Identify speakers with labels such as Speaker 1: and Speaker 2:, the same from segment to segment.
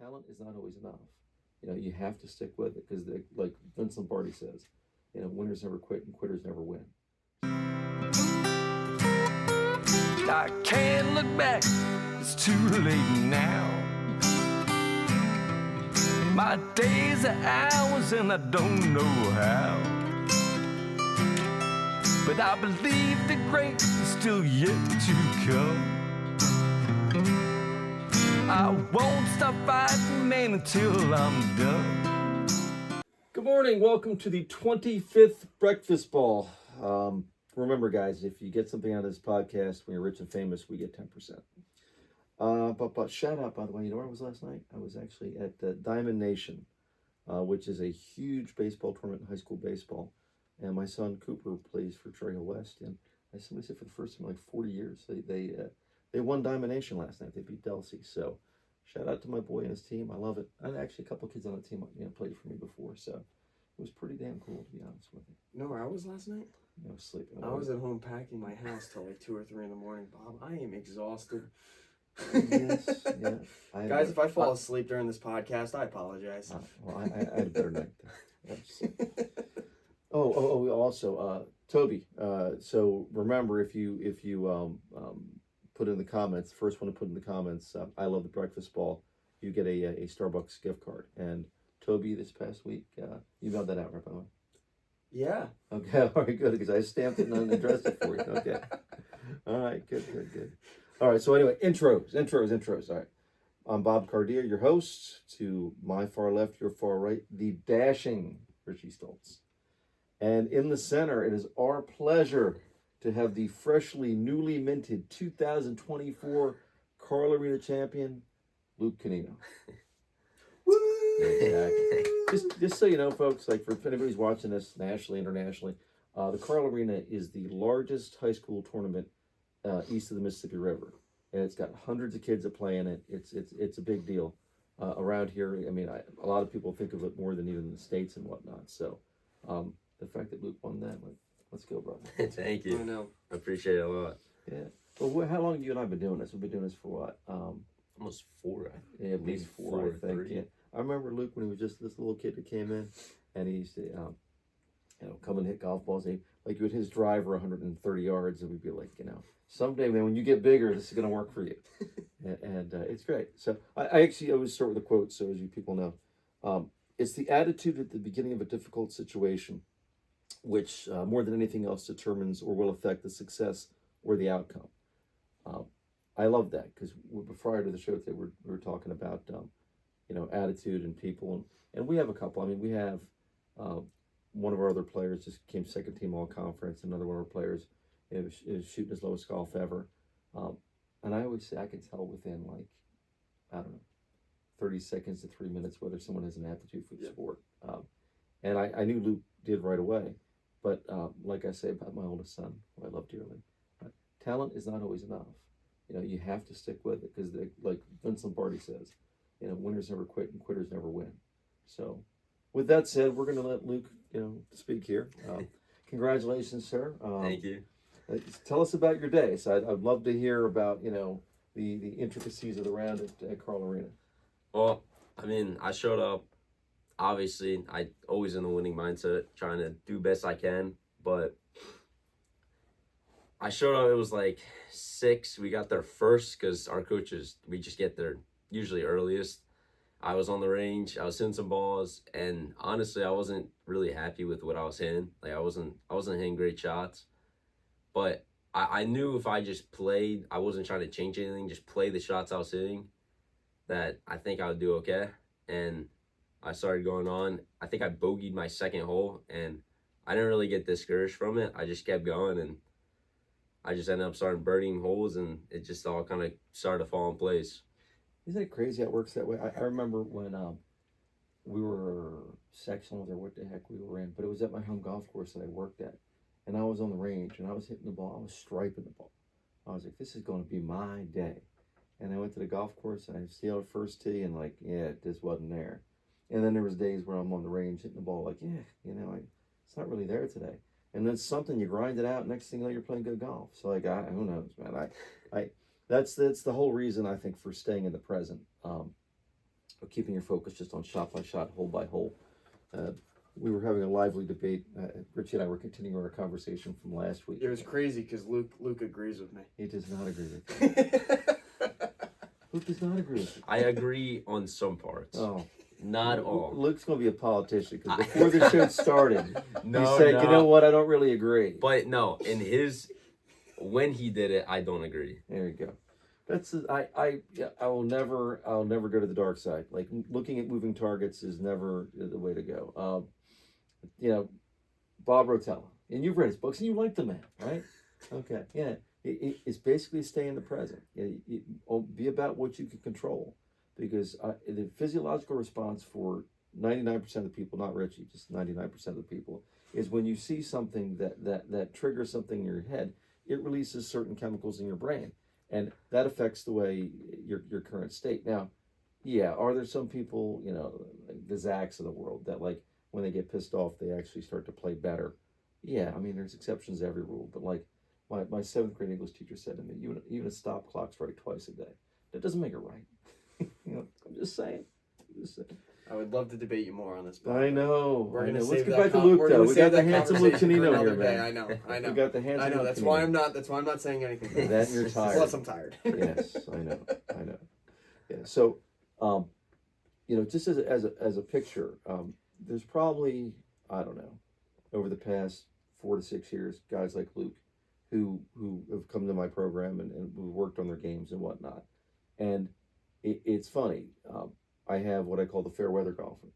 Speaker 1: talent is not always enough. You have to stick with it because, like Vince Lombardi says, winners never quit and quitters never win.
Speaker 2: I can't look back, it's too late now. My days are hours and I don't know how. But I believe the great is still yet to come. I won't stop fighting, man, until I'm done.
Speaker 1: Good morning. Welcome to the 25th Breakfast Ball. Remember, guys, if you get something out of this podcast, when you're rich and famous, we get 10%. But shout out, by the way, you know where I was last night? I was actually at Diamond Nation, which is a huge baseball tournament in high school baseball. And my son Cooper plays for Cherry Hill West. And as somebody said, for the first time in like 40 years, they won Diamond Nation last night. They beat Delsey. So shout out to my boy and his team. I love it. And actually, a couple of kids on the team played for me before. So it was pretty damn cool, to be honest with you.
Speaker 3: You know where I was last night?
Speaker 1: I was sleeping.
Speaker 3: I was at home packing my house till like 2 or 3 in the morning, Bob. I am exhausted.
Speaker 1: Yes, yeah.
Speaker 3: Guys, if I fall asleep during this podcast, I apologize.
Speaker 1: Well, I had a better night there. Also, Toby. So remember, if you put in the comments, the first one to put in the comments, I love the breakfast ball, you get a Starbucks gift card. And Toby, this past week, you mailed that out, right, by the way?
Speaker 3: Yeah.
Speaker 1: Okay, all right, good, because I stamped it and addressed it for you. Okay. All right, good. All right, so anyway, intros. All right. I'm Bob Cardia, your host. To my far left, your far right, the dashing Richie Stoltz. And in the center, it is our pleasure to have the newly minted 2024 Carl Arena champion, Luke Canino. Exactly. Just so you know, folks, like if anybody's watching this nationally, internationally, the Carl Arena is the largest high school tournament east of the Mississippi River, and it's got hundreds of kids that play in it. It's a big deal around here. I mean, a lot of people think of it more than even the States and whatnot. So the fact that Luke won that, let's go, brother.
Speaker 4: Thank you.
Speaker 3: I know.
Speaker 4: I appreciate it a lot.
Speaker 1: Yeah. Well, how long have you and I been doing this? We've been doing this for what?
Speaker 4: Almost 4.
Speaker 1: Yeah, at least four, I think.
Speaker 4: 3.
Speaker 1: Yeah. I remember Luke when he was just this little kid that came in, and he used to, come and hit golf balls. And you would hit his driver 130 yards, and we'd be like, someday, man, when you get bigger, this is going to work for you. and it's great. So I actually always start with a quote, so as you people know. It's the attitude at the beginning of a difficult situation, which more than anything else determines or will affect the success or the outcome. I love that because prior to the show today, we were talking about attitude and people, and we have a couple. I mean, we have one of our other players just came second team all conference. Another one of our players is shooting his lowest golf ever, and I always say I can tell within 30 seconds to 3 minutes whether someone has an aptitude for the sport. And I knew Luke did right away, but like I say about my oldest son, who I love dearly, talent is not always enough. You have to stick with it because, like Vince Lombardi says, winners never quit and quitters never win. So, with that said, we're going to let Luke, speak here. Congratulations, sir.
Speaker 4: Thank you.
Speaker 1: Tell us about your day. So I'd love to hear about, the intricacies of the round at Carl Arena.
Speaker 4: Well, I mean, I showed up. Obviously, I always in the winning mindset, trying to do best I can. But I showed up. It was like 6. We got there first because our coaches, we just get there usually earliest. I was on the range. I was hitting some balls, and honestly, I wasn't really happy with what I was hitting. I wasn't hitting great shots. But I knew if I just played, I wasn't trying to change anything, just play the shots I was hitting, that I think I would do okay. And I started going on. I think I bogeyed my second hole, and I didn't really get discouraged from it. I just kept going, and I just ended up starting birdieing holes, and it just all kind of started to fall in place.
Speaker 1: Isn't it crazy how it works that way? I remember when we were sectionals or what the heck we were in, but it was at my home golf course that I worked at. And I was on the range, and I was hitting the ball. I was striping the ball. I was like, this is going to be my day. And I went to the golf course, and I steal the first tee, and it just wasn't there. And then there was days where I'm on the range hitting the ball, it's not really there today. And then something, you grind it out, next thing you know, you're playing good golf. So, who knows, man? That's the whole reason, I think, for staying in the present. keeping your focus just on shot by shot, hole by hole. We were having a lively debate. Richie and I were continuing our conversation from last week.
Speaker 3: It was crazy because Luke agrees with me.
Speaker 1: He does not agree with me. Luke does not agree with me.
Speaker 4: I agree on some parts.
Speaker 1: Oh,
Speaker 4: Not all.
Speaker 1: Luke's gonna be a politician because before the show started,
Speaker 4: No,
Speaker 1: he said,
Speaker 4: no.
Speaker 1: "You know what? I don't really agree."
Speaker 4: But no, when he did it, I don't agree.
Speaker 1: There you go. That's I will never go to the dark side. Like looking at moving targets is never the way to go. Bob Rotella, and you've read his books and you like the man, right? Okay, yeah. It's basically stay in the present. Be about what you can control, because the physiological response for 99% of the people, not Richie, just 99% of the people, is when you see something that triggers something in your head, it releases certain chemicals in your brain. And that affects the way your current state. Now, yeah, are there some people, like the Zacks of the world, that like when they get pissed off, they actually start to play better? Yeah, I mean, there's exceptions to every rule, but like my 7th grade English teacher said to me, even a stop clock's right twice a day. That doesn't make it right. I'm just saying.
Speaker 3: I would love to debate you more on this.
Speaker 1: I know.
Speaker 3: We're gonna
Speaker 1: Let's
Speaker 3: save
Speaker 1: get
Speaker 3: that
Speaker 1: back to Luke,
Speaker 3: we're
Speaker 1: though.
Speaker 3: gonna
Speaker 1: We
Speaker 3: save
Speaker 1: got the
Speaker 3: that
Speaker 1: handsome Luke
Speaker 3: conversation for
Speaker 1: Canino
Speaker 3: another
Speaker 1: here,
Speaker 3: day.
Speaker 1: man.
Speaker 3: I know.
Speaker 1: We got the handsome
Speaker 3: I know.
Speaker 1: Luke
Speaker 3: That's
Speaker 1: Canino.
Speaker 3: why I'm not saying anything.
Speaker 1: That and you're tired.
Speaker 3: Plus, I'm tired.
Speaker 1: Yes, I know. Yeah. So, just as a picture, there's probably, I don't know, over the past 4 to 6 years, guys like Luke who have come to my program and who worked on their games and whatnot. And it's funny. I have what I call the fair weather golfers.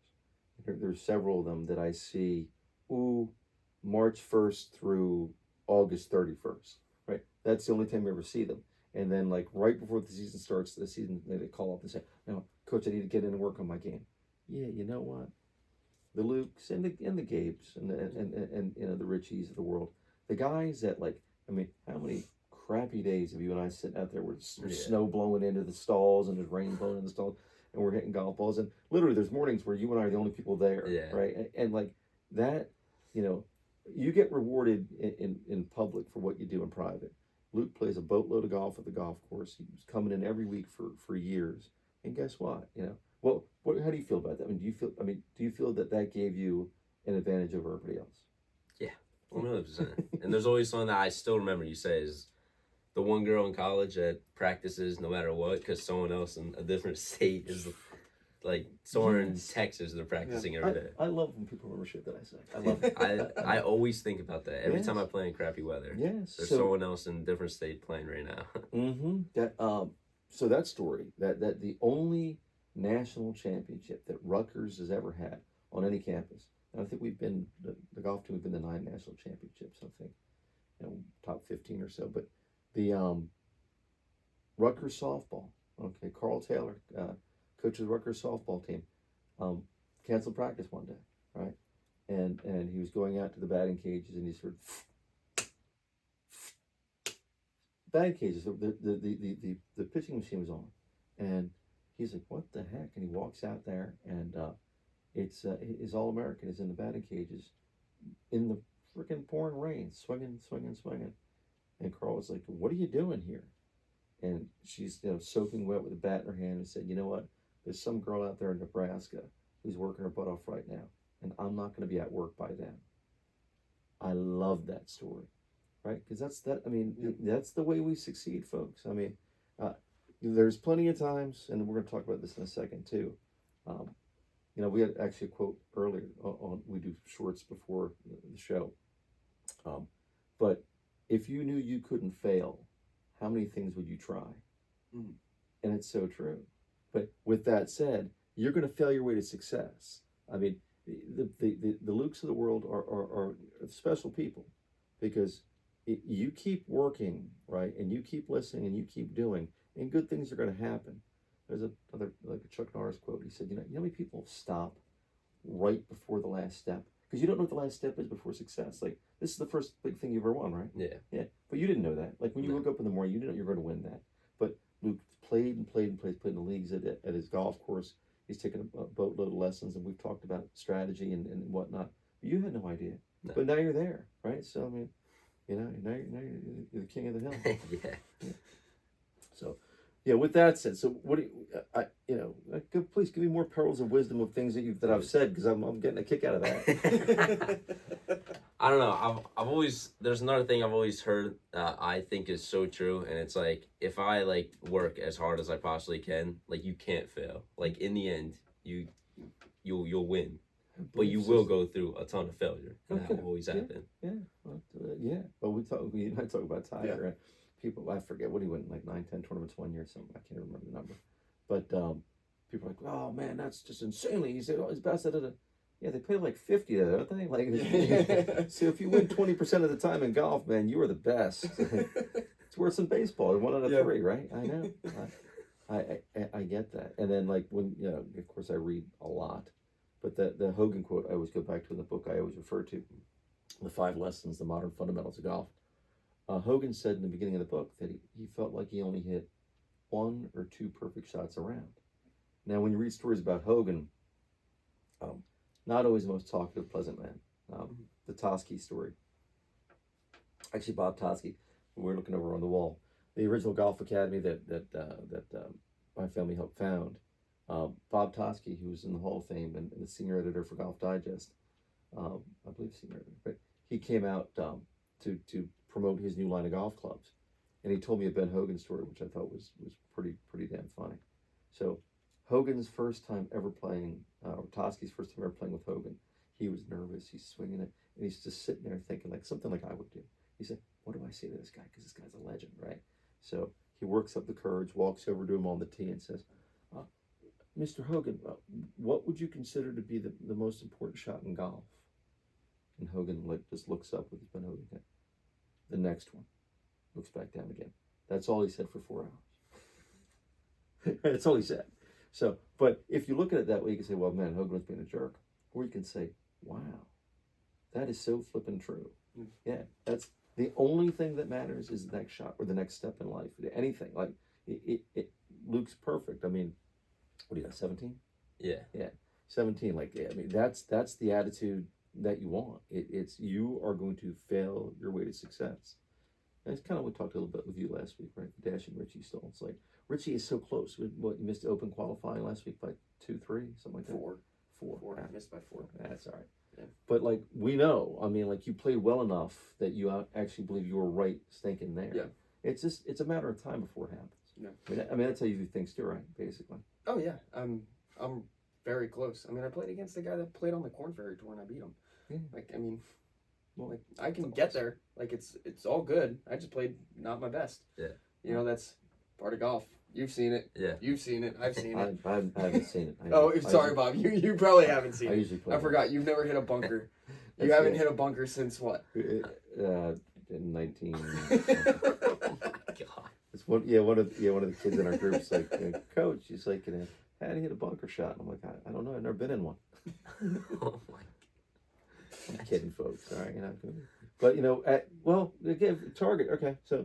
Speaker 1: There's several of them that I see, March 1st through August 31st, right? That's the only time I ever see them. And then, like, right before the season starts, they call up and say, "No, Coach, I need to get in and work on my game." Yeah, you know what? The Lukes and the Gabes and the Richies of the world, the guys that, like, I mean, how many crappy days have you and I sitting out there with snow blowing into the stalls and there's rain blowing in the stalls, and we're hitting golf balls, and literally there's mornings where you and I are the only people there, right? And like that, you get rewarded in public for what you do in private. Luke plays a boatload of golf at the golf course. He was coming in every week for years, and guess what? Well, how do you feel about that? Do you feel that gave you an advantage over everybody else?
Speaker 4: 100%. And there's always something that I still remember you say is the one girl in college that practices no matter what because someone else in a different state is like somewhere in Texas they're practicing every day.
Speaker 1: I love when people remember shit that I say. I love it.
Speaker 4: I always think about that every time I play in crappy weather.
Speaker 1: Yes.
Speaker 4: There's someone else in a different state playing right now.
Speaker 1: So that story, that the only national championship that Rutgers has ever had on any campus. And I think we've been, the golf team, we've been to 9 national championships, I think, top 15 or so. But the Rutgers softball, okay, Carl Taylor, coaches Rutgers softball team, canceled practice one day, right? And he was going out to the batting cages and he sort of, batting cages, the pitching machine was on. And he's like, what the heck? And he walks out there and it's his All-American is in the batting cages in the freaking pouring rain, swinging. And Carl was like, what are you doing here? And she's soaking wet with a bat in her hand and said, you know what? There's some girl out there in Nebraska who's working her butt off right now, and I'm not going to be at work by then. I love that story, right? Because that's the way we succeed, folks. I mean, there's plenty of times, and we're going to talk about this in a second too. We had actually a quote earlier on we do shorts before the show. But if you knew you couldn't fail, how many things would you try?
Speaker 3: Mm.
Speaker 1: And it's so true. But with that said, you're going to fail your way to success. I mean, the Lukes of the world are special people because you keep working, right? And you keep listening and you keep doing, and good things are going to happen. There's another, like a Chuck Norris quote. He said, you know how many people stop right before the last step? Because you don't know what the last step is before success. Like, this is the first big thing you've ever won, right? Yeah. But you didn't know that. Like, when you woke up in the morning, you didn't know you were going to win that. But Luke played in the leagues at his golf course. He's taken a boatload of lessons, and we've talked about strategy and whatnot. But you had no idea. No. But now you're there, right? So, I mean, now you're the king of the hill.
Speaker 4: Yeah.
Speaker 1: So, Yeah, with that said, so what do please give me more pearls of wisdom of things that I've said, because I'm getting a kick out of that.
Speaker 4: I don't know. I've always, there's another thing I've always heard I think is so true, and it's like, if I like work as hard as I possibly can, like you can't fail. Like in the end, you'll win, but you will go through a ton of failure, and that will always happen.
Speaker 1: Yeah, well, we and I talk about Tiger. And people, I forget what he went, like 9, 10 tournaments one year, something, I can't remember the number, but people are like, oh man, that's just insanely. He's best at it. Yeah, they play like 50 of it, don't they? Like, so if you win 20% of the time in golf, man, you are the best. It's worse than baseball. 1 out of 3, right? I know. I get that. And then like when of course I read a lot, but the Hogan quote I always go back to in the book I always refer to, the 5 lessons, the modern fundamentals of golf. Hogan said in the beginning of the book that he felt like he only hit 1 or 2 perfect shots around. Now, when you read stories about Hogan, not always the most talkative, pleasant man. The Toski story. Actually, Bob Toski, we're looking over on the wall. The original golf academy that my family helped found. Bob Toski, who was in the Hall of Fame and the senior editor for Golf Digest, I believe senior editor, but he came out to promote his new line of golf clubs, and he told me a Ben Hogan story, which I thought was pretty damn funny. So Hogan's first time ever playing, or Toski's first time ever playing with Hogan, he was nervous. He's swinging it, and he's just sitting there thinking like something like I would do. He said, "What do I say to this guy? Because this guy's a legend, right?" So he works up the courage, walks over to him on the tee, and says, "Mr. Hogan, what would you consider to be the most important shot in golf?" And Hogan just looks up with his Ben Hogan head. The next one. Looks back down again. That's all he said for 4 hours. That's all he said. So, but if you look at it that way, you can say, well, man, Hogan was being a jerk. Or you can say, wow, that is so flippin' true. Yeah, that's the only thing that matters is the next shot or the next step in life. Anything. Like, Luke's perfect. I mean, what do you got, 17?
Speaker 4: Yeah.
Speaker 1: 17. Like, I mean, that's the attitude that you want. It's you are going to fail your way to success. And it's kind of what we talked a little bit with you last week, right? Dashing Richie still. It's like Richie is so close. What, you missed open qualifying last week by 2, 3, something like that.
Speaker 3: 4.
Speaker 1: I
Speaker 3: missed by 4.
Speaker 1: That's all right.
Speaker 3: Yeah.
Speaker 1: But like we know, I mean, like you played well enough that you actually believe you were right stinking there.
Speaker 3: Yeah.
Speaker 1: It's a matter of time before it happens.
Speaker 3: Yeah.
Speaker 1: I mean that's how you do things too, right? Basically.
Speaker 3: Oh yeah, I'm very close. I mean, I played against the guy that played on the Corn Ferry Tour, and I beat him.
Speaker 1: Yeah.
Speaker 3: Like, I mean,
Speaker 1: Well,
Speaker 3: like I can get there. Like it's all good. I just played not my best.
Speaker 4: Yeah.
Speaker 3: You know, that's part of golf. You've seen it.
Speaker 4: Yeah.
Speaker 3: You've seen it. I've seen it.
Speaker 1: I haven't seen it.
Speaker 3: Sorry, Bob. You probably haven't seen
Speaker 1: I
Speaker 3: it.
Speaker 1: usually play.
Speaker 3: I forgot. You've never hit a bunker. You
Speaker 1: That's
Speaker 3: haven't
Speaker 1: good.
Speaker 3: hit a bunker since what?
Speaker 1: In 19.
Speaker 4: God.
Speaker 1: It's one of the kids in our group's like, Coach, he's like, how do you hit a bunker shot? And I'm like, I don't know. I've never been in one.
Speaker 4: Oh my.
Speaker 1: I'm kidding, folks. All right, but again, target. Okay, so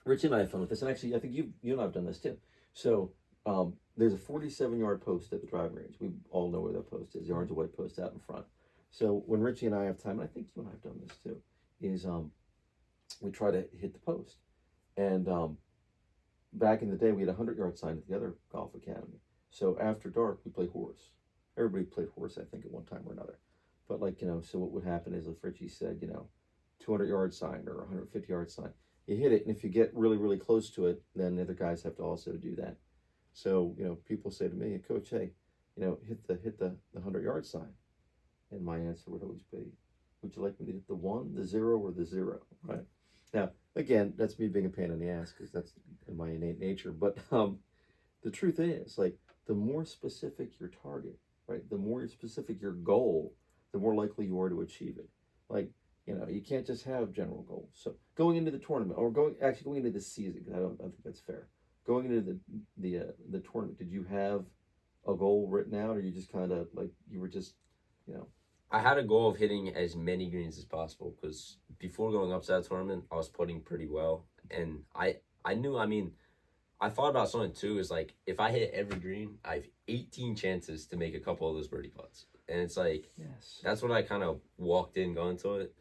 Speaker 1: Rich and I have fun with this, and actually, I think you and I have done this too. So there's a 47-yard post at the driving range. We all know where that post is. The orange and white post out in front. So when Richie and I have time, and I think you and I have done this too, is we try to hit the post. And back in the day, we had a 100-yard sign at the other golf academy. So after dark, we played horse. Everybody played horse, I think, at one time or another. But so what would happen is if Richie said, 200-yard sign or 150-yard sign, you hit it, and if you get really, really close to it, then the other guys have to also do that. So, people say to me, Coach, hey, hit the 100-yard sign. And my answer would always be, would you like me to hit the 1, the 0, or the 0, right? Now, again, that's me being a pain in the ass because that's in my innate nature. But the truth is, like, the more specific your target, right, the more specific your goal, the more likely you are to achieve it. Like, you can't just have general goals. So going into the tournament, or going into the season, because I don't think that's fair. Going into the tournament, did you have a goal written out, or you just kind of like you were just,
Speaker 4: I had a goal of hitting as many greens as possible because before going up to that tournament, I was putting pretty well, and I knew. I mean, I thought about something too. Is like if I hit every green, I have 18 chances to make a couple of those birdie putts, and it's like
Speaker 1: yes,
Speaker 4: that's what I kind of walked in going to it,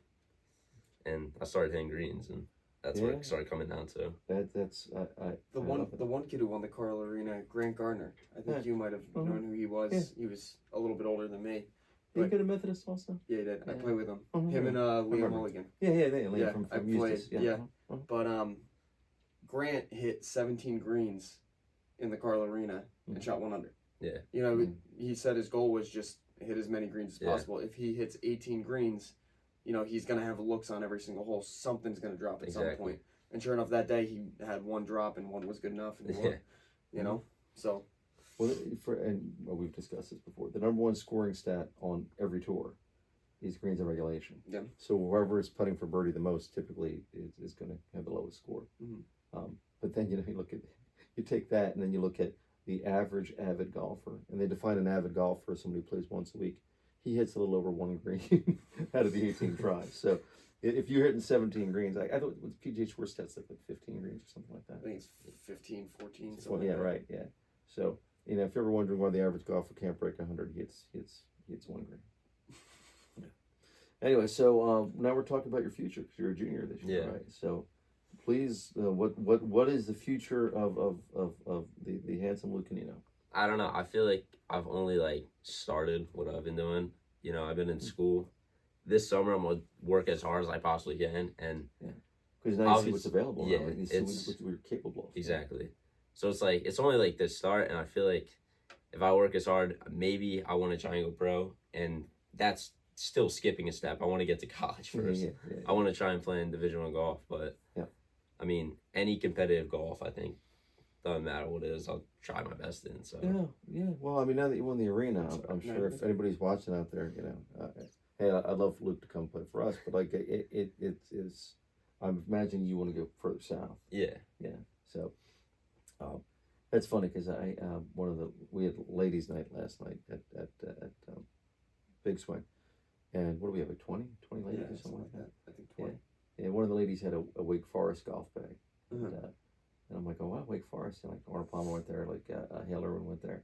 Speaker 4: and I started hitting greens, and That's what it started coming down to.
Speaker 1: That's I
Speaker 3: The
Speaker 1: I
Speaker 3: one
Speaker 1: love it.
Speaker 3: the one kid who won the Carl Arena, Grant Gardner. I think
Speaker 1: Yeah.
Speaker 3: you might have known who he was.
Speaker 1: Yeah.
Speaker 3: He was a little bit older than me.
Speaker 1: Did you go to Methodist also?
Speaker 3: Yeah, he did. I
Speaker 1: Yeah.
Speaker 3: played with him.
Speaker 1: Oh,
Speaker 3: Him and
Speaker 1: remember.
Speaker 3: Liam Mulligan.
Speaker 1: Yeah, they
Speaker 3: Yeah,
Speaker 1: from
Speaker 3: I
Speaker 1: Eustis.
Speaker 3: played,
Speaker 1: Yeah.
Speaker 3: yeah. But Grant hit 17 greens in the Carl Arena and shot 1 under.
Speaker 4: Yeah.
Speaker 3: You know, he said his goal was just hit as many greens as
Speaker 4: Yeah.
Speaker 3: possible. If he hits 18 greens, you know, he's gonna have looks on every single hole. Something's gonna drop at some
Speaker 4: Exactly.
Speaker 3: point. And sure enough, that day he had 1 drop and 1 was good enough, and he won.
Speaker 4: Yeah.
Speaker 3: You know, so
Speaker 1: Well, we've discussed this before. The number one scoring stat on every tour is greens in regulation.
Speaker 3: Yeah.
Speaker 1: So whoever is putting for birdie the most typically is going to have the lowest score.
Speaker 3: Mhm.
Speaker 1: But then you look at you take that and then you look at the average avid golfer, and they define an avid golfer as somebody who plays once a week. He hits a little over 1 green out of the 18 tries. So if you're hitting 17 greens, I thought with PGA Tour stats like 15 greens or something like
Speaker 3: I
Speaker 1: that.
Speaker 3: think it's 15, 14.
Speaker 1: Well,
Speaker 3: Something
Speaker 1: yeah,
Speaker 3: like that.
Speaker 1: right, yeah. So if you're ever wondering why the average golfer can't break 100, he hits 1 green. Yeah. Anyway, so now we're talking about your future because you're a junior this year,
Speaker 4: Yeah.
Speaker 1: right? So please, what is the future of the handsome Lou Canino?
Speaker 4: I don't know. I feel like I've only like started what I've been doing. You know, I've been in school. This summer, I'm gonna work as hard as I possibly can, and
Speaker 1: Because now you see
Speaker 4: Obvious-
Speaker 1: what's available.
Speaker 4: yeah,
Speaker 1: now, like you see
Speaker 4: it's-
Speaker 1: what we're capable of.
Speaker 4: exactly. So it's like it's only like the start, and I feel like if I work as hard, maybe I want to try and go pro, and that's still skipping a step. I want to get to college
Speaker 1: Yeah,
Speaker 4: first.
Speaker 1: yeah.
Speaker 4: I want to try and play in Division I golf, but
Speaker 1: Yeah.
Speaker 4: I mean, any competitive golf, I think, doesn't matter what it is, I'll try my best in. So
Speaker 1: Yeah. Well, I mean, now that you won the arena, I'm sure if anybody's watching out there, hey, I'd love for Luke to come play for us, but like it is. I'm imagining you want to go further south.
Speaker 4: yeah,
Speaker 1: So, that's funny because we had ladies' night last night at Big Swing, and what do we have, like 20 ladies
Speaker 3: Yeah,
Speaker 1: or something like that?
Speaker 3: I think 20.
Speaker 1: Yeah, one of the ladies had a Wake Forest golf bag,
Speaker 3: Mhm.
Speaker 1: and I'm like, oh wow, Wake Forest. And like Arnold Palmer went there, like Hale Irwin went there,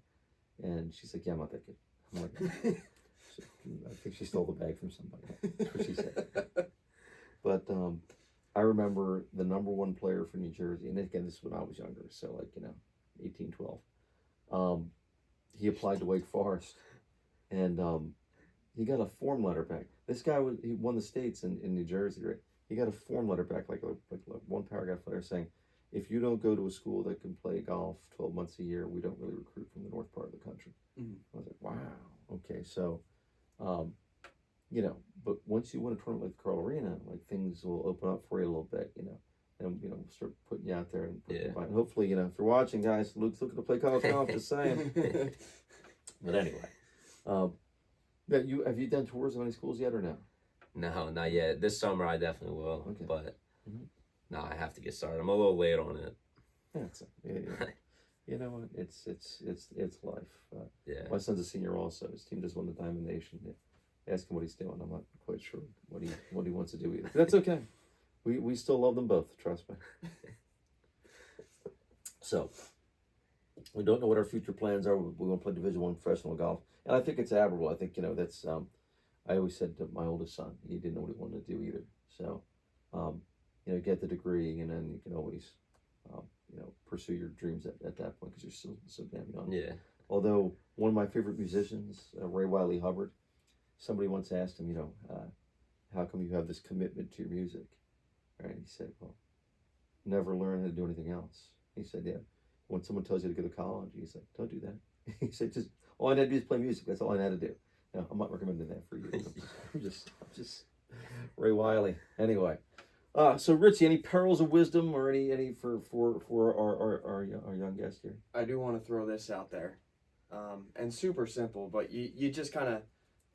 Speaker 1: and she's like, yeah, I'm not that good. I'm like, I think she stole the bag from somebody. That's what she said. But I remember the number one player for New Jersey, and again, this is when I was younger, so like 18, 12. He applied to Wake Forest, and he got a form letter back. This guy he won the states in New Jersey, right? He got a form letter back, like one paragraph letter saying, if you don't go to a school that can play golf 12 months a year, we don't really recruit from the north part of the country.
Speaker 3: Mhm.
Speaker 1: I was like, wow, okay, so, but once you win a tournament like the Carl Arena, like things will open up for you a little bit, and we'll start putting you out there and hopefully, if you're watching, guys, Luke's looking to play college golf, just saying. But anyway, have you done tours of any schools yet or no?
Speaker 4: no, not yet. This summer I definitely will,
Speaker 1: Okay.
Speaker 4: but
Speaker 1: Mhm.
Speaker 4: no, I have to get started. I'm a little late on it.
Speaker 1: Yeah, you know what? It's life.
Speaker 4: Yeah,
Speaker 1: My son's a senior also. His team just won the Diamond Nation. Ask him what he's doing. I'm not quite sure what he wants to do either. But that's okay. We still love them both. Trust me. So we don't know what our future plans are. We want to play Division I professional golf, and I think it's admirable. I think that's. I always said to my oldest son, he didn't know what he wanted to do either. So, get the degree, and then you can always, pursue your dreams at that point because you're still so damn young.
Speaker 4: yeah,
Speaker 1: Although one of my favorite musicians, Ray Wiley Hubbard, somebody once asked him, how come you have this commitment to your music? Right? He said, well, never learn how to do anything else. He said, yeah. When someone tells you to go to college, he's like, don't do that. He said, just all I had to do is play music. That's all I had to do. No, I'm not recommending that for you. I'm just Ray Wiley. Anyway, so Richie, any pearls of wisdom or any for our young guest here?
Speaker 3: I do want to throw this out there, and super simple, but you just kind of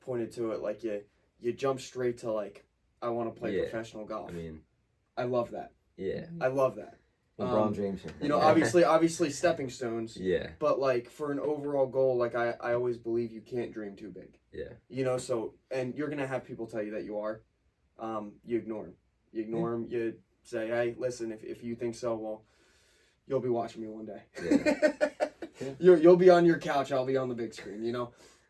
Speaker 3: pointed to it like you jump straight to like I want to play professional golf.
Speaker 4: I mean,
Speaker 3: I love that.
Speaker 4: yeah,
Speaker 3: I love that.
Speaker 1: LeBron James here.
Speaker 3: Obviously stepping stones.
Speaker 4: yeah,
Speaker 3: But like for an overall goal, like I always believe you can't dream too big.
Speaker 4: yeah,
Speaker 3: So and you're gonna have people tell you that you are. You ignore them. You ignore them. You say, hey, listen, if you think so, well, you'll be watching me one day. You'll be on your couch. I'll be on the big screen.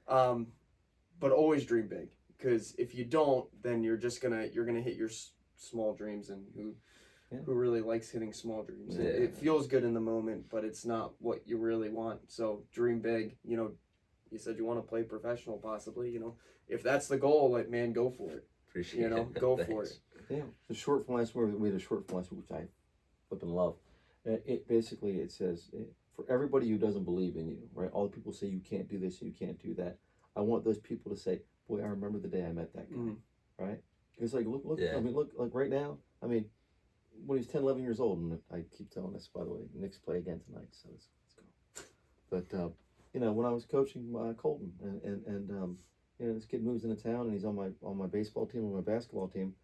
Speaker 3: But always dream big, because if you don't, then you're gonna hit your small dreams, and who really likes hitting small dreams.
Speaker 1: Yeah.
Speaker 3: It feels good in the moment, but it's not what you really want. So dream big. You know, you said you want to play professional, possibly. You know, if that's the goal, like, man, go for it.
Speaker 4: Appreciate
Speaker 3: You know,
Speaker 4: it.
Speaker 3: go for
Speaker 4: Thanks.
Speaker 3: it.
Speaker 1: Yeah, the short from last week, we had a short from last week, which I flipping love. It basically, it says, for everybody who doesn't believe in you, right? All the people say you can't do this, you can't do that. I want those people to say, boy, I remember the day I met that guy,
Speaker 3: Mhm.
Speaker 1: right? It's like, look,
Speaker 4: Yeah.
Speaker 1: I mean, look, like right now, I mean, when he's 10, 11 years old, and I keep telling us, by the way, Knicks play again tonight, so let's go. But, you know, when I was coaching Colton, and you know, this kid moves into town, and he's on my baseball team, or my basketball team,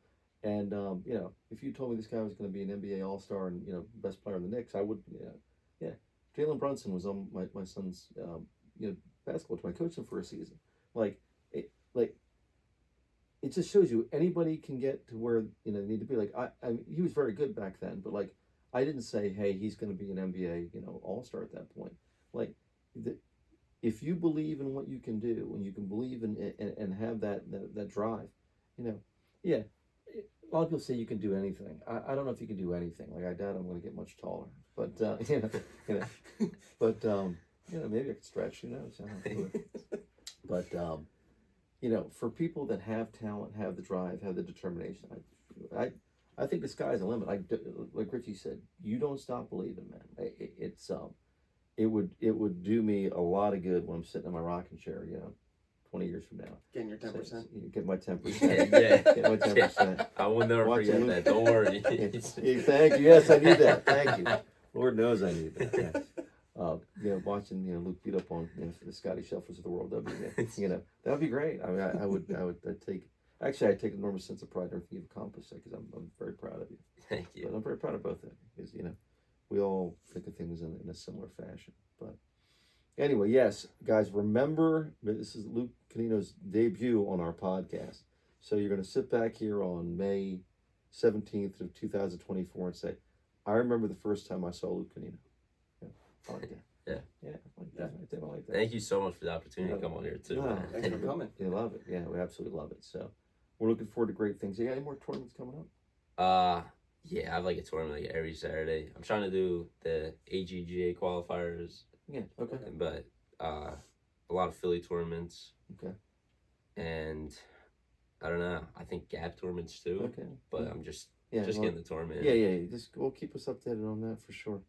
Speaker 1: and you know, if you told me this guy was going to be an NBA All-Star and, you know, best player in the Knicks, I would, yeah. Jalen Brunson was on my son's you know, basketball team. I coached him for a season. Like it just shows you anybody can get to where, you know, they need to be. Like I mean, he was very good back then, but like I didn't say, hey, he's going to be an NBA, you know, All-Star at that point. Like if you believe in what you can do, and you can believe in and have that drive, you know, yeah. A lot of people say you can do anything. I don't know if you can do anything. Like I doubt I'm going to get much taller, but you know, but you know, maybe I could stretch. Who knows? I don't know. But you know, for people that have talent, have the drive, have the determination, I think the sky's the limit. Like Richie said, you don't stop believing, man. It would do me a lot of good when I'm sitting in my rocking chair, you know, 20 years from now.
Speaker 3: Getting your 10%.
Speaker 1: Get my 10%.
Speaker 4: Yeah.
Speaker 1: Get my 10%.
Speaker 4: I will never
Speaker 1: Watch
Speaker 4: forget
Speaker 1: it.
Speaker 4: that. Don't worry.
Speaker 1: Thank you. Yes, I need that. Thank you. Lord knows I need that. Yes. You know, watching, you know, Luke beat up on, you know, the Scotty Shufflers of the world. You know, that would be great. I mean, I'd take enormous sense of pride in everything you've accomplished, because I'm very proud of you.
Speaker 4: Thank you.
Speaker 1: But I'm very proud of both of you, because, you know, we all think of things in a similar fashion. But anyway, yes, guys, remember, this is Luke Canino's debut on our podcast. So you're going to sit back here on May 17th of 2024 and say, I remember the first time I saw Luke Canino. Yeah, I like that.
Speaker 4: Yeah.
Speaker 1: Yeah, I like that. I like that.
Speaker 4: Thank you so much for the opportunity to come on here too.
Speaker 1: No,
Speaker 4: man.
Speaker 3: Thanks for coming.
Speaker 1: You love it. Yeah, we absolutely love it. So we're looking forward to great things. You got any more tournaments coming up?
Speaker 4: Yeah, I have like a tournament like every Saturday. I'm trying to do the AGGA qualifiers,
Speaker 1: Yeah, okay.
Speaker 4: but a lot of Philly tournaments.
Speaker 1: Okay.
Speaker 4: And I don't know. I think Gap tournaments too.
Speaker 1: Okay.
Speaker 4: But I'm just
Speaker 1: Yeah, well,
Speaker 4: getting the tournament.
Speaker 1: Yeah. Just we'll keep us updated on that for sure.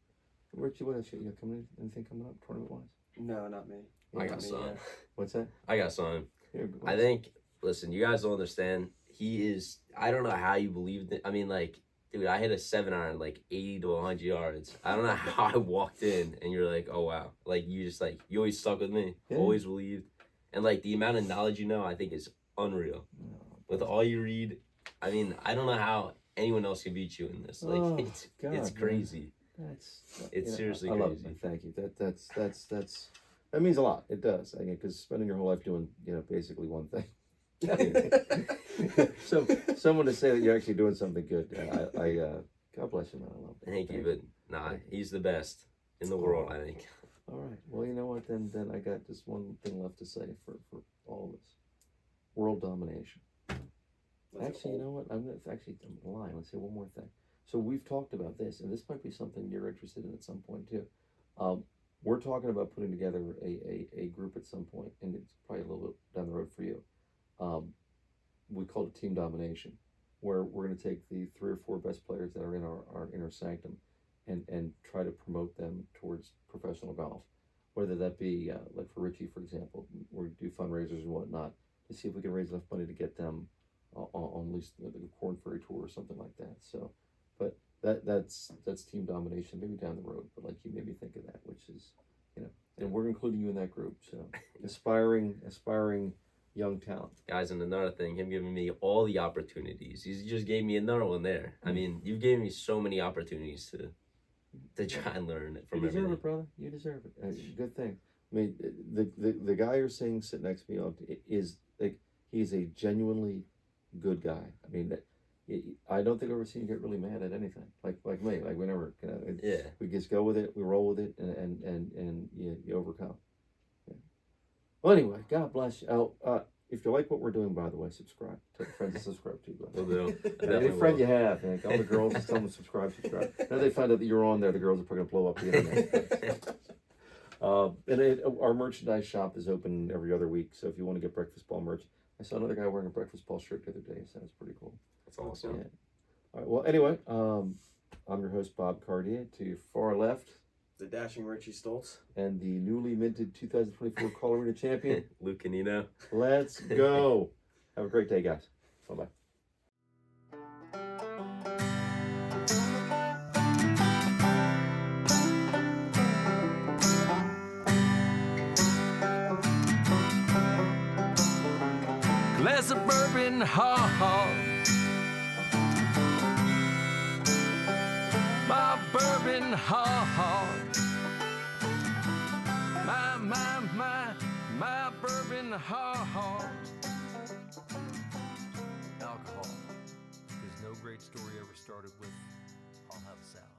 Speaker 1: Richie, what else you got coming in? Anything coming up tournament wise?
Speaker 3: No, not me.
Speaker 4: I
Speaker 3: Not
Speaker 4: got
Speaker 3: me,
Speaker 4: some.
Speaker 3: yeah.
Speaker 1: What's that?
Speaker 4: I got some.
Speaker 1: Here,
Speaker 4: I think. Listen, you guys don't understand. He is. I don't know how you believed it. I mean, like, dude, I hit a 7-iron like 80 to 100 yards. I don't know how I walked in, and you're like, oh wow, like you just like you always stuck with me.
Speaker 1: Yeah.
Speaker 4: Always believed, and like the amount of knowledge you know, I think is unreal. With all you read, I mean, I don't know how anyone else can beat you in this. Like,
Speaker 1: Oh,
Speaker 4: it's
Speaker 1: God,
Speaker 4: crazy.
Speaker 1: It's
Speaker 4: seriously
Speaker 1: I love it,
Speaker 4: crazy.
Speaker 1: man. Thank you. That means a lot. It does. I mean, because spending your whole life doing, you know, basically one thing. So someone to say that you're actually doing something good. I God bless you, man. I love it.
Speaker 4: Thank you, but nah, he's the best in the world. I think.
Speaker 1: All right. Well, you know what? Then I got just one thing left to say for all of us. World domination. Actually, you know what? I'm lying. Let's say one more thing. So we've talked about this, and this might be something you're interested in at some point too. We're talking about putting together a group at some point, and it's probably a little bit down the road for you. We call it Team Domination, where we're going to take the 3 or 4 best players that are in our inner sanctum and try to promote them towards professional golf. Whether that be, like for Richie, for example, we do fundraisers and whatnot to see if we can raise enough money to get them on at least the Corn Ferry Tour or something like that. So, but that's Team Domination, maybe down the road, but like you made me think of that, which is, you know, and we're including you in that group. So aspiring young talent.
Speaker 4: Guys, and another thing, him giving me all the opportunities. He just gave me another one there. I mean, you gave me so many opportunities to try and learn it from
Speaker 1: You deserve
Speaker 4: everything.
Speaker 1: it, brother. You deserve it. Good thing. I mean, the guy you're seeing sit next to me is like, he's a genuinely good guy. I mean, I don't think I've ever seen you get really mad at anything. Like me. Like we never, you know,
Speaker 4: Yeah.
Speaker 1: we just go with it. We roll with it, and you overcome. Yeah. Well, anyway, God bless you. If you like what we're doing, by the way, subscribe. Tell your friends to subscribe too.
Speaker 4: We'll do. I
Speaker 1: Any
Speaker 4: definitely
Speaker 1: friend
Speaker 4: will.
Speaker 1: you have, man, all the girls, just tell them to subscribe. Now they find out that you're on there, the girls are probably gonna blow up the internet. Our merchandise shop is open every other week, so if you want to get breakfast ball merch, I saw another guy wearing a breakfast ball shirt the other day, so that's pretty cool.
Speaker 4: That's awesome.
Speaker 1: Yeah. All right. Well, anyway, I'm your host Bob Cartier. To your far left,
Speaker 3: The dashing Richie Stoltz.
Speaker 1: and the newly minted 2024 Call Arena champion.
Speaker 4: Luke Canino.
Speaker 1: Let's go. Have a great day, guys. Bye bye.
Speaker 2: Glass of bourbon, ha ha. My bourbon, ha ha. My bourbon, ha ha. Alcohol. Because no great story ever started with, I'll have a salad.